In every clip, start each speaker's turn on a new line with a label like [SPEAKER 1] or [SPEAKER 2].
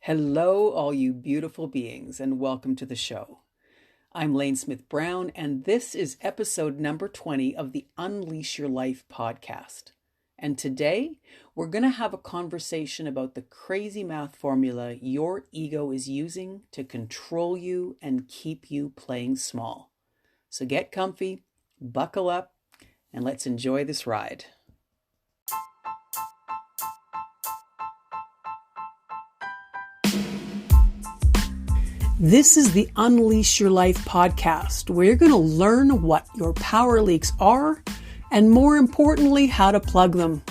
[SPEAKER 1] Hello, all you beautiful beings, and welcome to the show. I'm Lane Smith Brown, and this is episode number 20 of the Unleash Your Life podcast. And today, we're going to have a conversation about the crazy math formula your ego is using to control you and keep you playing small. So get comfy, buckle up, and let's enjoy this ride. This is the Unleash Your Life podcast, where you're going to learn what your power leaks are, and more importantly, how to plug them.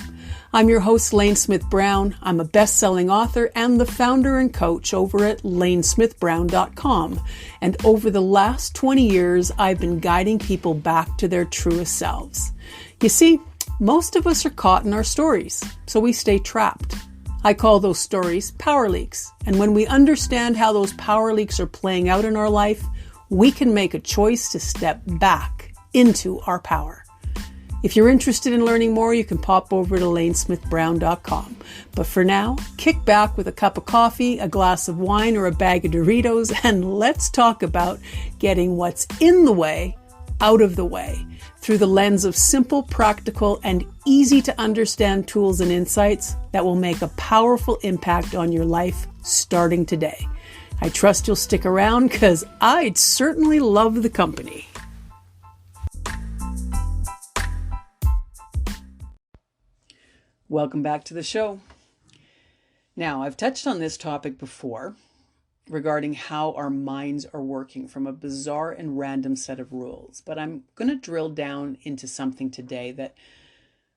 [SPEAKER 1] I'm your host, Lane Smith Brown. I'm a best-selling author and the founder and coach over at lanesmithbrown.com. And over the last 20 years, I've been guiding people back to their truest selves. You see, most of us are caught in our stories, so we stay trapped. I call those stories power leaks. And when we understand how those power leaks are playing out in our life, we can make a choice to step back into our power. If you're interested in learning more, you can pop over to lanesmithbrown.com. But for now, kick back with a cup of coffee, a glass of wine, or a bag of Doritos, and let's talk about getting what's in the way out of the way through the lens of simple, practical, and easy to understand tools and insights that will make a powerful impact on your life starting today. I trust you'll stick around because I'd certainly love the company. Welcome back to the show. Now, I've touched on this topic before regarding how our minds are working from a bizarre and random set of rules. But I'm going to drill down into something today that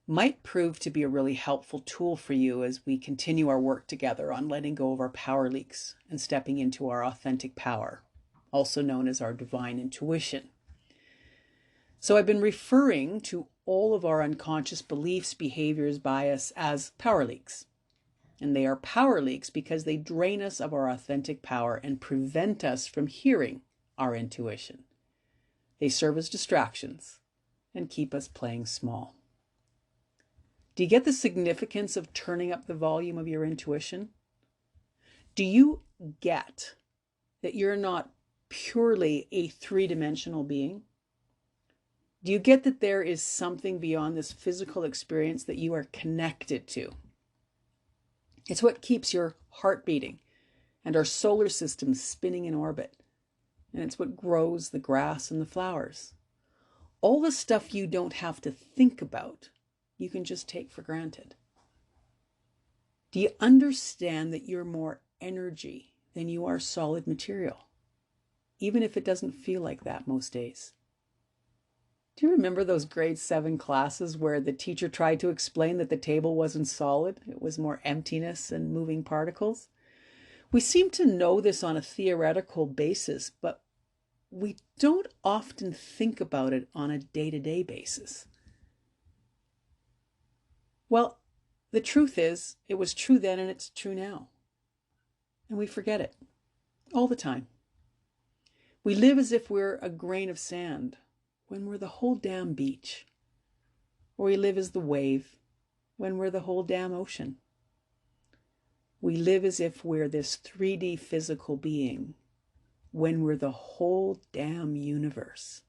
[SPEAKER 1] might prove to be a really helpful tool for you as we continue our work together on letting go of our power leaks and stepping into our authentic power, also known as our divine intuition. So I've been referring to all of our unconscious beliefs, behaviors, bias as power leaks. And they are power leaks because they drain us of our authentic power and prevent us from hearing our intuition. They serve as distractions and keep us playing small. Do you get the significance of turning up the volume of your intuition? Do you get that you're not purely a three-dimensional being? Do you get that there is something beyond this physical experience that you are connected to? It's what keeps your heart beating and our solar system spinning in orbit. And it's what grows the grass and the flowers. All the stuff you don't have to think about, you can just take for granted. Do you understand that you're more energy than you are solid material? Even if it doesn't feel like that most days. Do you remember those grade 7 classes where the teacher tried to explain that the table wasn't solid? It was more emptiness and moving particles. We seem to know this on a theoretical basis, but we don't often think about it on a day-to-day basis. Well, the truth is, it was true then and it's true now. And we forget it all the time. We live as if we're a grain of sand when we're the whole damn beach. Or we live as the wave when we're the whole damn ocean. We live as if we're this 3D physical being when we're the whole damn universe.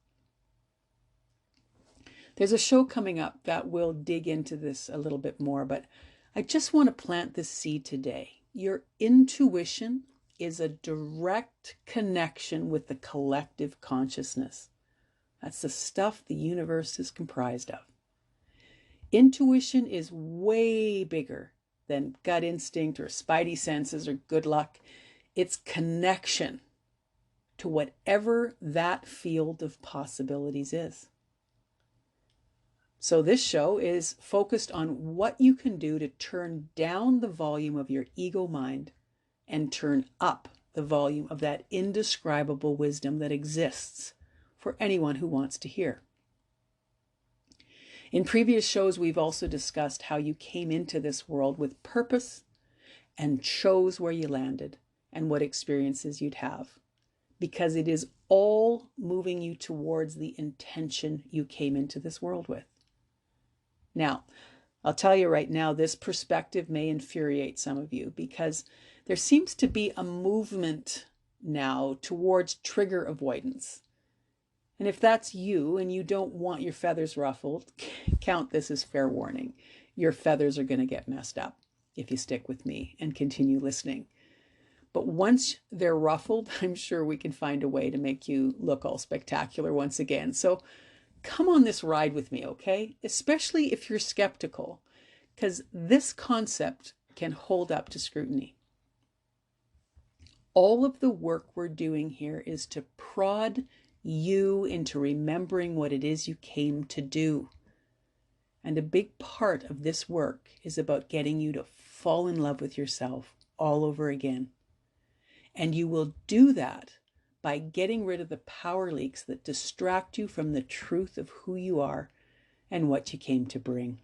[SPEAKER 1] There's a show coming up that will dig into this a little bit more, but I just want to plant this seed today. Your intuition is a direct connection with the collective consciousness. That's the stuff the universe is comprised of. Intuition is way bigger than gut instinct or spidey senses or good luck. It's connection to whatever that field of possibilities is. So this show is focused on what you can do to turn down the volume of your ego mind and turn up the volume of that indescribable wisdom that exists for anyone who wants to hear. In previous shows, we've also discussed how you came into this world with purpose and chose where you landed and what experiences you'd have, because it is all moving you towards the intention you came into this world with. Now, I'll tell you right now, this perspective may infuriate some of you because There seems to be a movement now towards trigger avoidance. And if that's you and you don't want your feathers ruffled, count this as fair warning. Your feathers are going to get messed up if you stick with me and continue listening. But once they're ruffled, I'm sure we can find a way to make you look all spectacular once again. So come on this ride with me, okay? Especially if you're skeptical, because this concept can hold up to scrutiny. All of the work we're doing here is to prod you into remembering what it is you came to do. And a big part of this work is about getting you to fall in love with yourself all over again. And you will do that by getting rid of the power leaks that distract you from the truth of who you are and what you came to bring.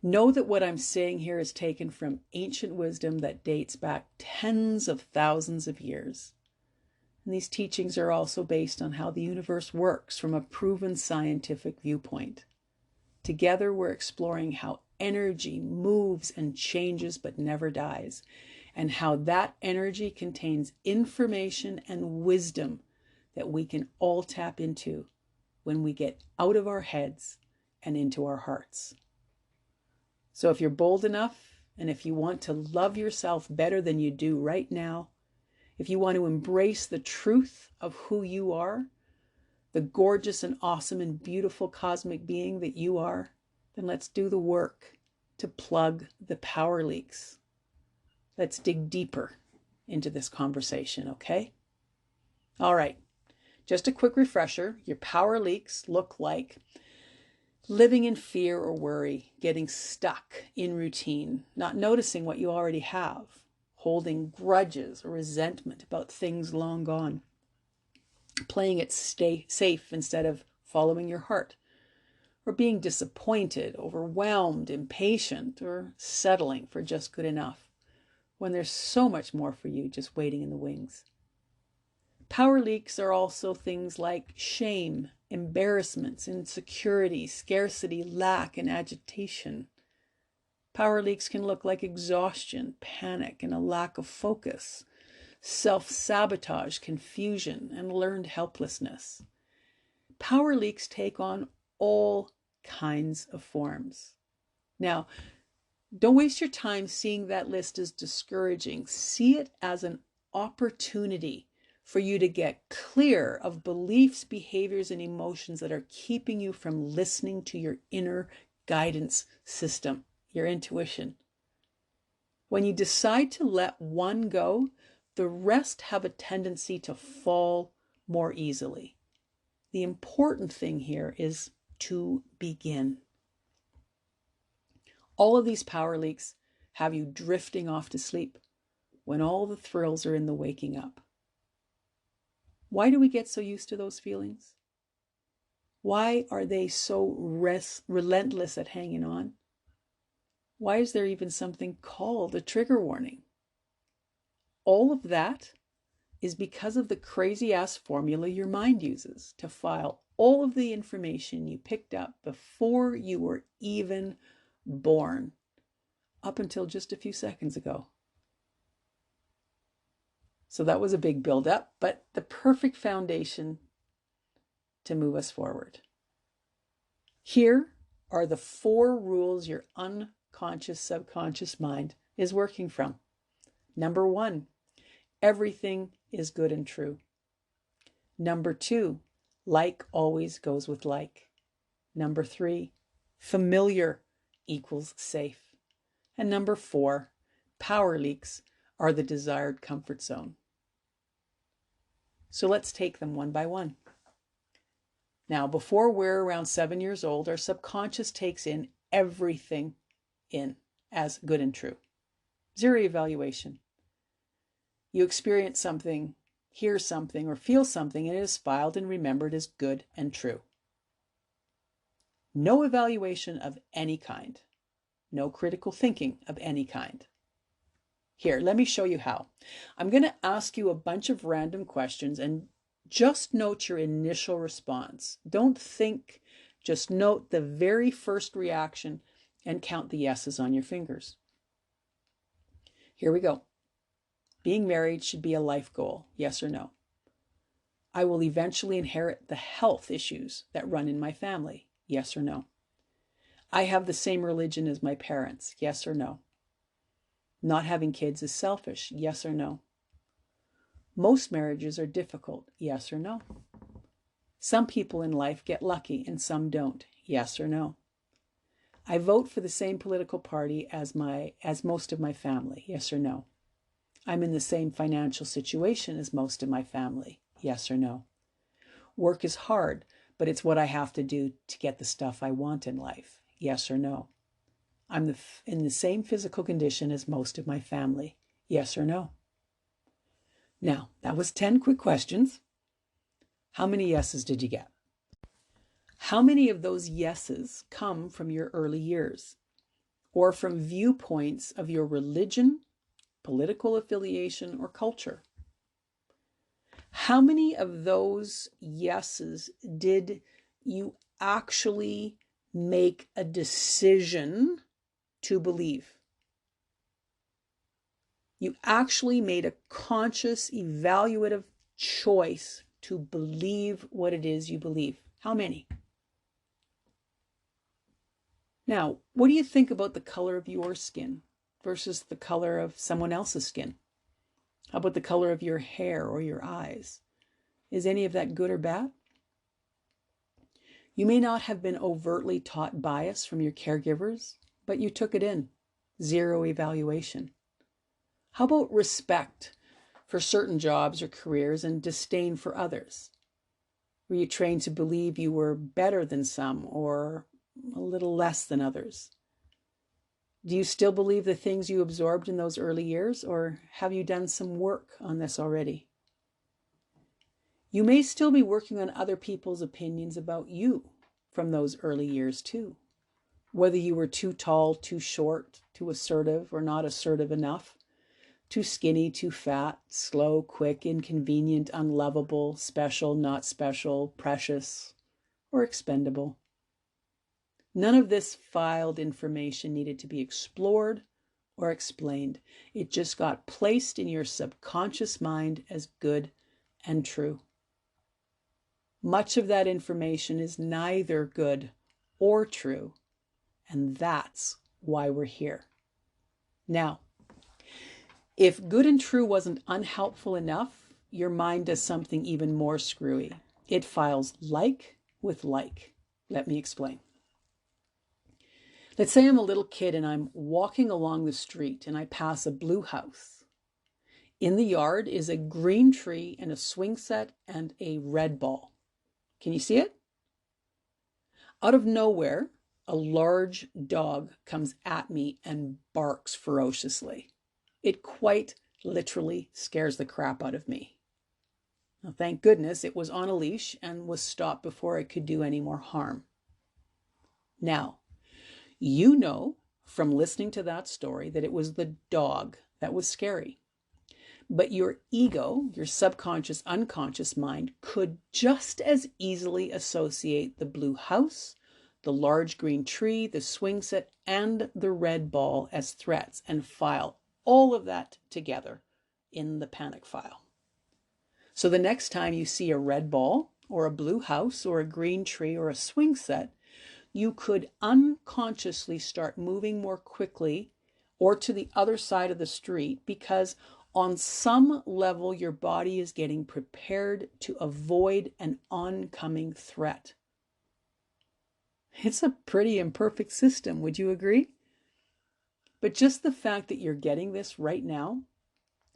[SPEAKER 1] Know that what I'm saying here is taken from ancient wisdom that dates back tens of thousands of years. And these teachings are also based on how the universe works from a proven scientific viewpoint. Together, we're exploring how energy moves and changes but never dies, and how that energy contains information and wisdom that we can all tap into when we get out of our heads and into our hearts. So if you're bold enough, and if you want to love yourself better than you do right now, if you want to embrace the truth of who you are, the gorgeous and awesome and beautiful cosmic being that you are, then let's do the work to plug the power leaks. Let's dig deeper into this conversation, okay? All right, just a quick refresher. Your power leaks look like living in fear or worry, getting stuck in routine, not noticing what you already have, holding grudges or resentment about things long gone, playing it stay safe instead of following your heart, or being disappointed, overwhelmed, impatient, or settling for just good enough, when there's so much more for you just waiting in the wings. Power leaks are also things like shame, embarrassments, insecurity, scarcity, lack, and agitation. Power leaks can look like exhaustion, panic, and a lack of focus, self-sabotage, confusion, and learned helplessness. Power leaks take on all kinds of forms. Now, don't waste your time seeing that list as discouraging. See it as an opportunity for you to get clear of beliefs, behaviors, and emotions that are keeping you from listening to your inner guidance system, your intuition. When you decide to let one go, the rest have a tendency to fall more easily. The important thing here is to begin. All of these power leaks have you drifting off to sleep when all the thrills are in the waking up. Why do we get so used to those feelings? Why are they so relentless at hanging on? Why is there even something called a trigger warning? All of that is because of the crazy-ass formula your mind uses to file all of the information you picked up before you were even born, up until just a few seconds ago. So that was a big build-up, but the perfect foundation to move us forward. Here are the 4 rules your unconscious, subconscious mind is working from. Number 1, everything is good and true. Number 2, like always goes with like. Number 3, familiar equals safe. And number 4, power leaks are the desired comfort zone. So let's take them one by one. Now, before we're around 7 years old, our subconscious takes in everything in as good and true. Zero evaluation. You experience something, hear something, or feel something, and it is filed and remembered as good and true. No evaluation of any kind. No critical thinking of any kind. Here, let me show you how. I'm going to ask you a bunch of random questions and just note your initial response. Don't think, just note the very first reaction and count the yeses on your fingers. Here we go. Being married should be a life goal, yes or no? I will eventually inherit the health issues that run in my family, yes or no? I have the same religion as my parents, yes or no? Not having kids is selfish, yes or no? Most marriages are difficult, yes or no? Some people in life get lucky and some don't, yes or no? I vote for the same political party as most of my family, yes or no? I'm in the same financial situation as most of my family, yes or no? Work is hard, but it's what I have to do to get the stuff I want in life, yes or no? I'm in the same physical condition as most of my family, yes or no? Now, that was 10 quick questions. How many yeses did you get? How many of those yeses come from your early years or from viewpoints of your religion, political affiliation, or culture? How many of those yeses did you actually make a decision to believe? You actually made a conscious, evaluative choice to believe what it is you believe. How many? Now, what do you think about the color of your skin versus the color of someone else's skin? How about the color of your hair or your eyes? Is any of that good or bad? You may not have been overtly taught bias from your caregivers, but you took it in. Zero evaluation. How about respect for certain jobs or careers and disdain for others? Were you trained to believe you were better than some or a little less than others? Do you still believe the things you absorbed in those early years, or have you done some work on this already? You may still be working on other people's opinions about you from those early years too. Whether you were too tall, too short, too assertive or not assertive enough, too skinny, too fat, slow, quick, inconvenient, unlovable, special, not special, precious, or expendable. None of this filed information needed to be explored or explained. It just got placed in your subconscious mind as good and true. Much of that information is neither good or true, and that's why we're here. Now, if good and true wasn't unhelpful enough, your mind does something even more screwy. It files like with like. Let me explain. Let's say I'm a little kid and I'm walking along the street and I pass a blue house. In the yard is a green tree and a swing set and a red ball. Can you see it? Out of nowhere, a large dog comes at me and barks ferociously. It quite literally scares the crap out of me. Now, thank goodness it was on a leash and was stopped before it could do any more harm. Now, you know from listening to that story that it was the dog that was scary. But your ego, your subconscious, unconscious mind could just as easily associate the blue house, the large green tree, the swing set, and the red ball as threats and file all of that together in the panic file. So the next time you see a red ball or a blue house or a green tree or a swing set, you could unconsciously start moving more quickly or to the other side of the street because on some level your body is getting prepared to avoid an oncoming threat. It's a pretty imperfect system, would you agree? But just the fact that you're getting this right now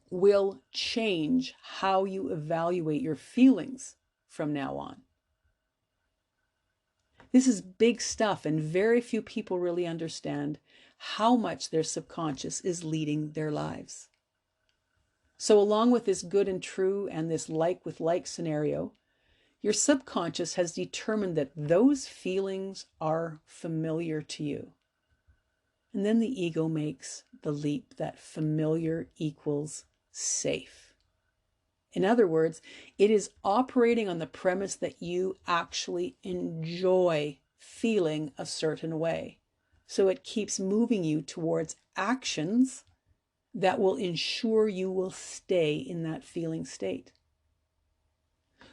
[SPEAKER 1] will change how you evaluate your feelings from now on. This is big stuff, and very few people really understand how much their subconscious is leading their lives. So along with this good and true and this like with like scenario, your subconscious has determined that those feelings are familiar to you. And then the ego makes the leap that familiar equals safe. In other words, it is operating on the premise that you actually enjoy feeling a certain way. So it keeps moving you towards actions that will ensure you will stay in that feeling state.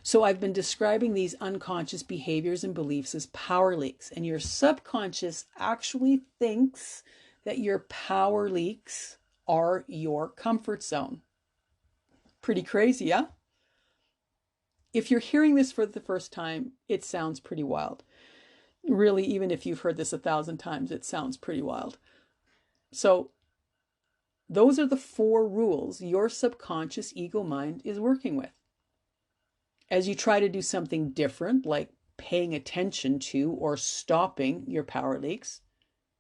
[SPEAKER 1] So I've been describing these unconscious behaviors and beliefs as power leaks, and your subconscious actually thinks that your power leaks are your comfort zone. Pretty crazy, yeah? If you're hearing this for the first time, it sounds pretty wild. Really, even if you've heard this 1,000 times, it sounds pretty wild. So those are the 4 rules your subconscious ego mind is working with. As you try to do something different, like paying attention to or stopping your power leaks,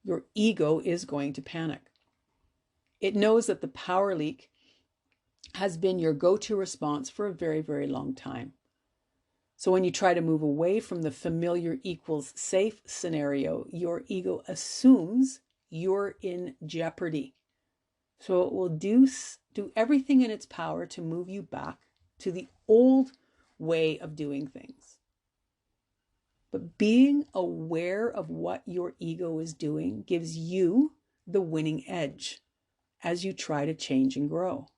[SPEAKER 1] your ego is going to panic. It knows that the power leak has been your go-to response for a very, very long time. So when you try to move away from the familiar equals safe scenario, your ego assumes you're in jeopardy. So it will do everything in its power to move you back to the old way of doing things. But being aware of what your ego is doing gives you the winning edge as you try to change and grow.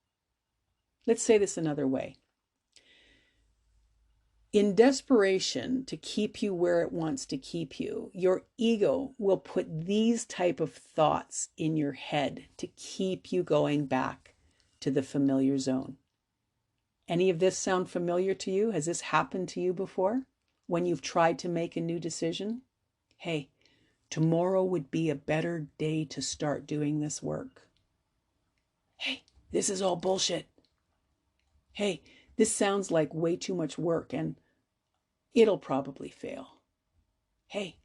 [SPEAKER 1] Let's say this another way. In desperation to keep you where it wants to keep you, your ego will put these type of thoughts in your head to keep you going back to the familiar zone. Any of this sound familiar to you? Has this happened to you before when you've tried to make a new decision? Hey, tomorrow would be a better day to start doing this work. Hey, this is all bullshit. Hey, this sounds like way too much work and it'll probably fail. Hey,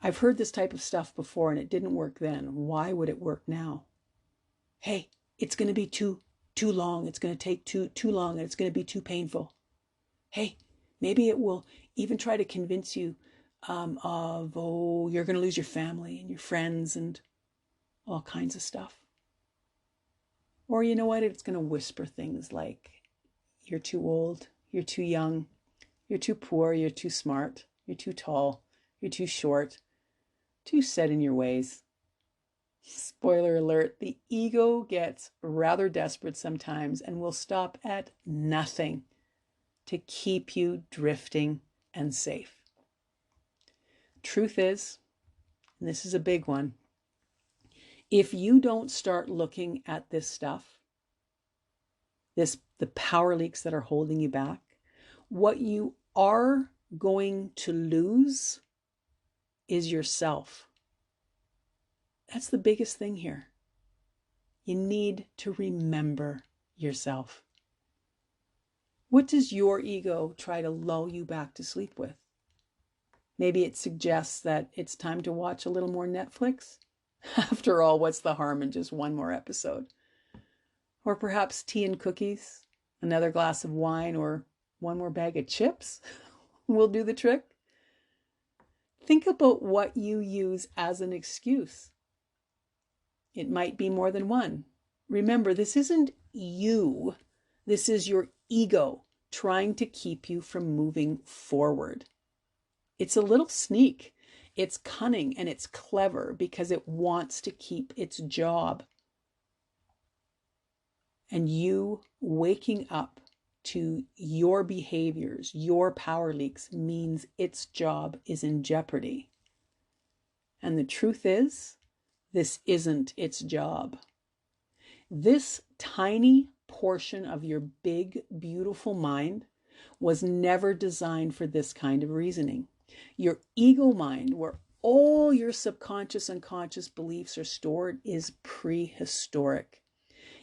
[SPEAKER 1] I've heard this type of stuff before and it didn't work then. Why would it work now? Hey, it's going to be too long. It's going to take too long and it's going to be too painful. Hey, maybe it will even try to convince you you're going to lose your family and your friends and all kinds of stuff. Or you know what? It's going to whisper things like, you're too old, you're too young, you're too poor, you're too smart, you're too tall, you're too short, too set in your ways. Spoiler alert, the ego gets rather desperate sometimes and will stop at nothing to keep you drifting and safe. Truth is, and this is a big one, if you don't start looking at this stuff, the power leaks that are holding you back, what you are going to lose is yourself. That's the biggest thing here. You need to remember yourself. What does your ego try to lull you back to sleep with? Maybe it suggests that it's time to watch a little more Netflix. After all, what's the harm in just one more episode? Or perhaps tea and cookies, another glass of wine, or one more bag of chips will do the trick. Think about what you use as an excuse. It might be more than one. Remember, this isn't you. This is your ego trying to keep you from moving forward. It's a little sneak. It's cunning and it's clever because it wants to keep its job. And you waking up to your behaviors, your power leaks, means its job is in jeopardy. And the truth is, this isn't its job. This tiny portion of your big, beautiful mind was never designed for this kind of reasoning. Your ego mind, where all your subconscious and conscious beliefs are stored, is prehistoric.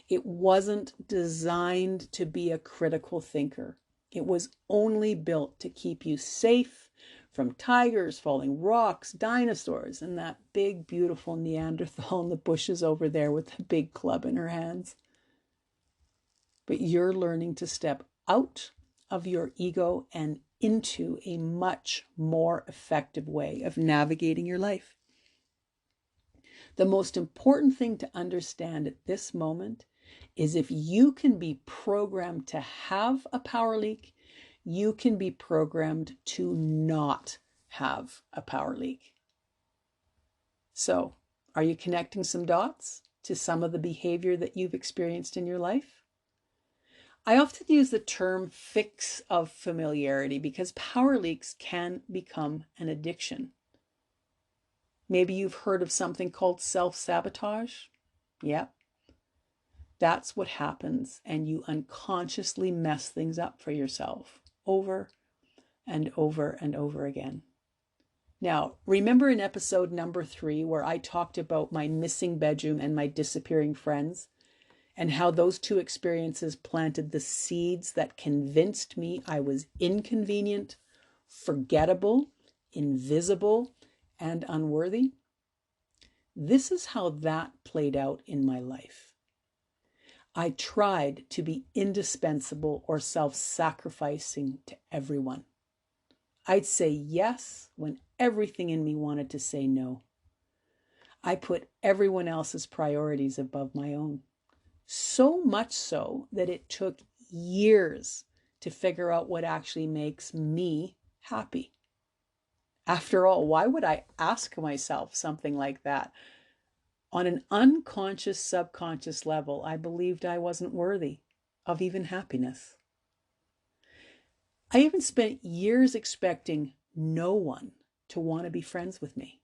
[SPEAKER 1] It wasn't designed to be a critical thinker. It was only built to keep you safe from tigers, falling rocks, dinosaurs, and that big, beautiful Neanderthal in the bushes over there with the big club in her hands. But you're learning to step out of your ego and into a much more effective way of navigating your life. The most important thing to understand at this moment is if you can be programmed to have a power leak, you can be programmed to not have a power leak. So, are you connecting some dots to some of the behavior that you've experienced in your life? I often use the term fix of familiarity because power leaks can become an addiction. Maybe you've heard of something called self-sabotage. Yep. That's what happens, and you unconsciously mess things up for yourself over and over and over again. Now, remember in episode number 3 where I talked about my missing bedroom and my disappearing friends, and how those two experiences planted the seeds that convinced me I was inconvenient, forgettable, invisible, and unworthy? This is how that played out in my life. I tried to be indispensable or self-sacrificing to everyone. I'd say yes when everything in me wanted to say no. I put everyone else's priorities above my own. So much so that it took years to figure out what actually makes me happy. After all, why would I ask myself something like that? On an unconscious, subconscious level, I believed I wasn't worthy of even happiness. I even spent years expecting no one to want to be friends with me.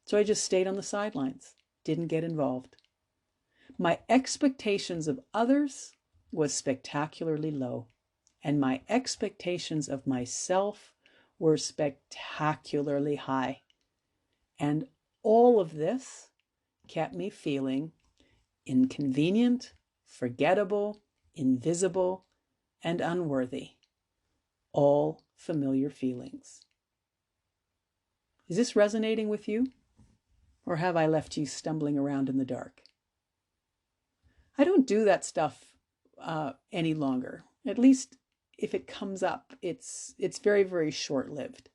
[SPEAKER 1] So I just stayed on the sidelines, didn't get involved. My expectations of others was spectacularly low, and my expectations of myself were spectacularly high. And all of this kept me feeling inconvenient, forgettable, invisible, and unworthy. All familiar feelings. Is this resonating with you? Or have I left you stumbling around in the dark? I don't do that stuff any longer. At least if it comes up, it's very, very short-lived.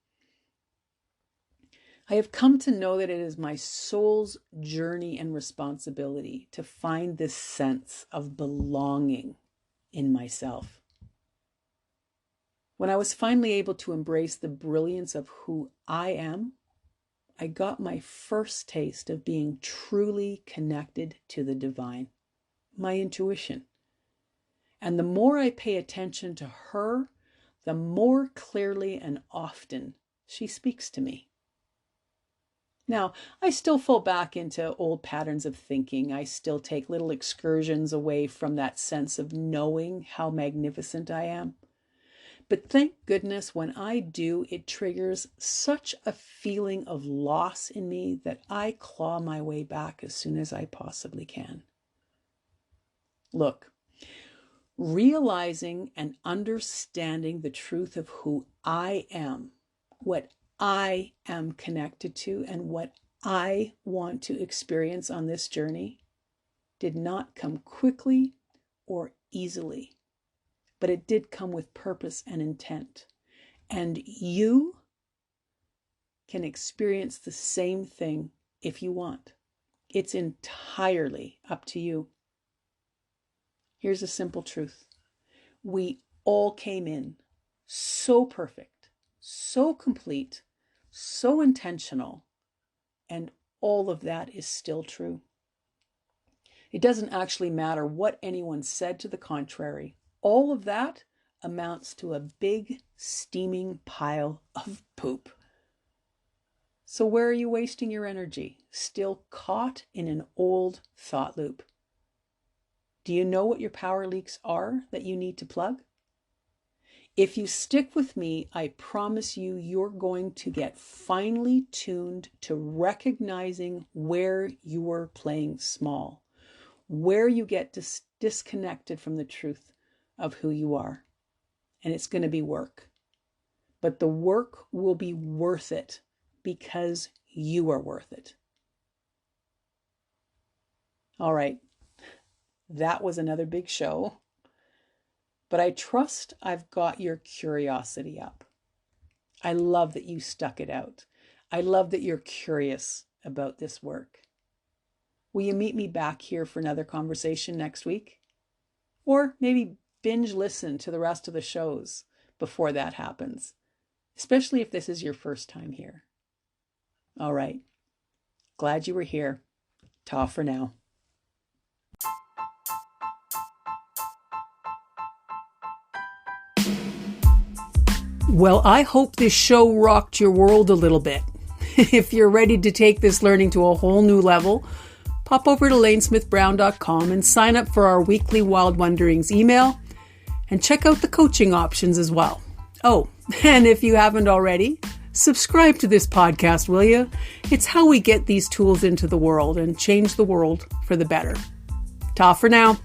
[SPEAKER 1] I have come to know that it is my soul's journey and responsibility to find this sense of belonging in myself. When I was finally able to embrace the brilliance of who I am, I got my first taste of being truly connected to the divine, my intuition. And the more I pay attention to her, the more clearly and often she speaks to me. Now, I still fall back into old patterns of thinking. I still take little excursions away from that sense of knowing how magnificent I am. But thank goodness when I do, it triggers such a feeling of loss in me that I claw my way back as soon as I possibly can. Look, realizing and understanding the truth of who I am, what I am connected to, and what I want to experience on this journey did not come quickly or easily, but it did come with purpose and intent. And you can experience the same thing if you want. It's entirely up to you. Here's a simple truth. We all came in so perfect, so complete, so intentional, and all of that is still true. It doesn't actually matter what anyone said to the contrary. All of that amounts to a big, steaming pile of poop. So where are you wasting your energy? Still caught in an old thought loop. Do you know what your power leaks are that you need to plug? If you stick with me, I promise you, you're going to get finely tuned to recognizing where you're playing small, where you get disconnected from the truth of who you are. And it's going to be work. But the work will be worth it because you are worth it. All right. That was another big show. But I trust I've got your curiosity up. I love that you stuck it out. I love that you're curious about this work. Will you meet me back here for another conversation next week? Or maybe binge listen to the rest of the shows before that happens, especially if this is your first time here. All right. Glad you were here. Ta for now. Well, I hope this show rocked your world a little bit. If you're ready to take this learning to a whole new level, pop over to lanesmithbrown.com and sign up for our weekly Wild Wonderings email and check out the coaching options as well. Oh, and if you haven't already, subscribe to this podcast, will you? It's how we get these tools into the world and change the world for the better. Ta for now.